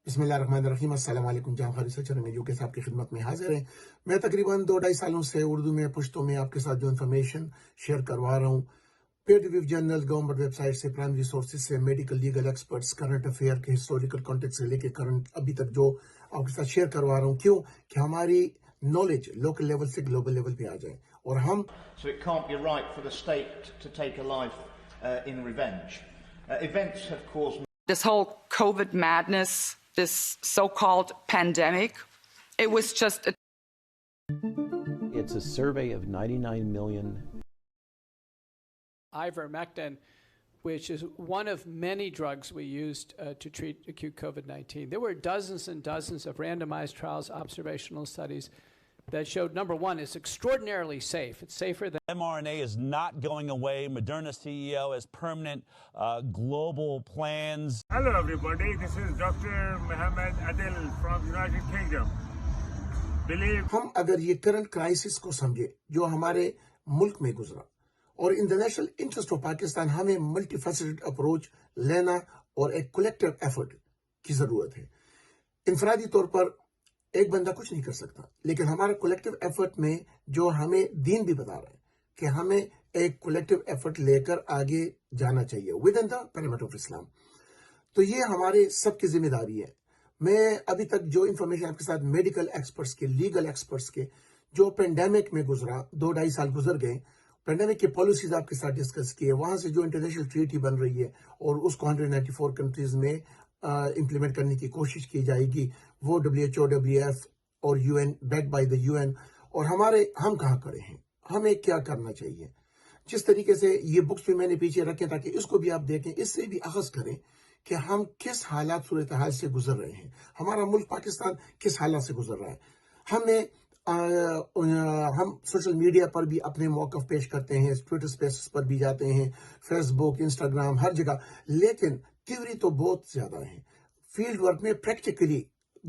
بسم اللہ الرحمن الرحیم۔ السلام علیکم۔ جہاں ریسرچر میں یوکے صاحب کی خدمت میں حاضر ہیں۔ میں تقریباً 2-2.5 سالوں سے اردو میں پشتو میں آپ کے ساتھ جو انفارمیشن شیئر کروا رہا ہوں، peer review journal, government website سے، پرائمری سورسز سے، medical legal experts, current affair کے ہسٹوریکل کانٹیکٹ سے لے کے کرنٹ ابھی تک جو آپ کے ساتھ شیئر کروا رہا ہوں، کیوں کہ ہماری نالج لوکل لیول سے گلوبل لیول پہ آ جائے اور ہم So it can't be right for the state to take a life in revenge. Events have caused this whole COVID madness, this so-called pandemic, it was just It's a survey of 99 million. Ivermectin, which is one of many drugs we used to treat acute COVID-19. There were dozens and dozens of randomized trials, observational studies that showed, number one, it's extraordinarily safe. It's safer than mRNA is not going away. Moderna's CEO has permanent global plans. Hello everybody, this is Dr. Mohammed Adil from United Kingdom. ہم اگر یہ current crisis کو سمجھے جو ہمارے ملک میں گزرا اور ان دا نیشنل انٹرسٹ آف پاکستان، ہمیں ملٹی فیسٹڈ اپروچ لینا اور ایک کولیکٹیو ایفرٹ کی ضرورت ہے۔ انفرادی طور پر ایک بندہ کچھ نہیں کر سکتا، لیکن ہمارا کولیکٹیو ایفرٹ میں جو ہمیں دین بھی بتا رہا ہے کہ ہمیں ایک کولیکٹیو ایفرٹ لے کر آگے جانا چاہیے within the parameter of Islam. تو یہ ہمارے سب کی ذمہ داری ہے۔ میں ابھی تک جو انفارمیشن آپ کے ساتھ میڈیکل ایکسپرٹس کے، لیگل ایکسپرٹس کے، جو پینڈیمک میں گزرا 2-2.5 سال گزر گئے، پینڈیمک کی پالیسیز آپ کے ساتھ ڈسکس کیے، وہاں سے جو انٹرنیشنل ٹریٹی بن رہی ہے اور اس کو 194 کنٹریز میں امپلیمنٹ کرنے کی کوشش کی جائے گی، وہ WHO، WF اور UN، back by the UN۔ اور ہم کہاں کھڑے ہیں، ہمیں کیا کرنا چاہیے؟ جس طریقے سے یہ بکس بھی میں نے پیچھے رکھے تاکہ اس کو بھی آپ دیکھیں، اس سے بھی اخذ کریں کہ ہم کس حالات صورتحال سے گزر رہے ہیں، ہمارا ملک پاکستان کس حالات سے گزر رہا ہے۔ ہم سوشل میڈیا پر بھی اپنے موقف پیش کرتے ہیں، ٹویٹر سپیسز پر بھی جاتے ہیں، فیس بک، انسٹاگرام، ہر جگہ، لیکن تھیوری تو بہت زیادہ ہے۔ فیلڈ ورک میں پریکٹیکلی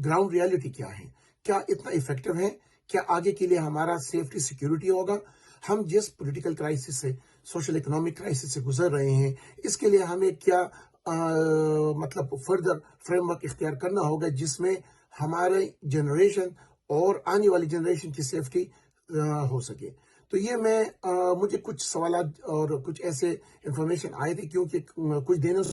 گراؤنڈ ریالٹی کیا ہے؟ کیا اتنا ایفیکٹو ہے؟ کیا آگے کے لیے ہمارا سیفٹی سیکیورٹی ہوگا؟ ہم جس پولیٹیکل کرائسس سے، سوشل اکنامک کرائسس سے گزر رہے ہیں، اس کے لیے ہمیں کیا مطلب فردر فریم ورک اختیار کرنا ہوگا جس میں ہمارے جنریشن اور آنے والی جنریشن کی سیفٹی ہو سکے۔ تو یہ مجھے کچھ سوالات اور کچھ ایسے انفارمیشن آئے تھے، کیونکہ کچھ دنوں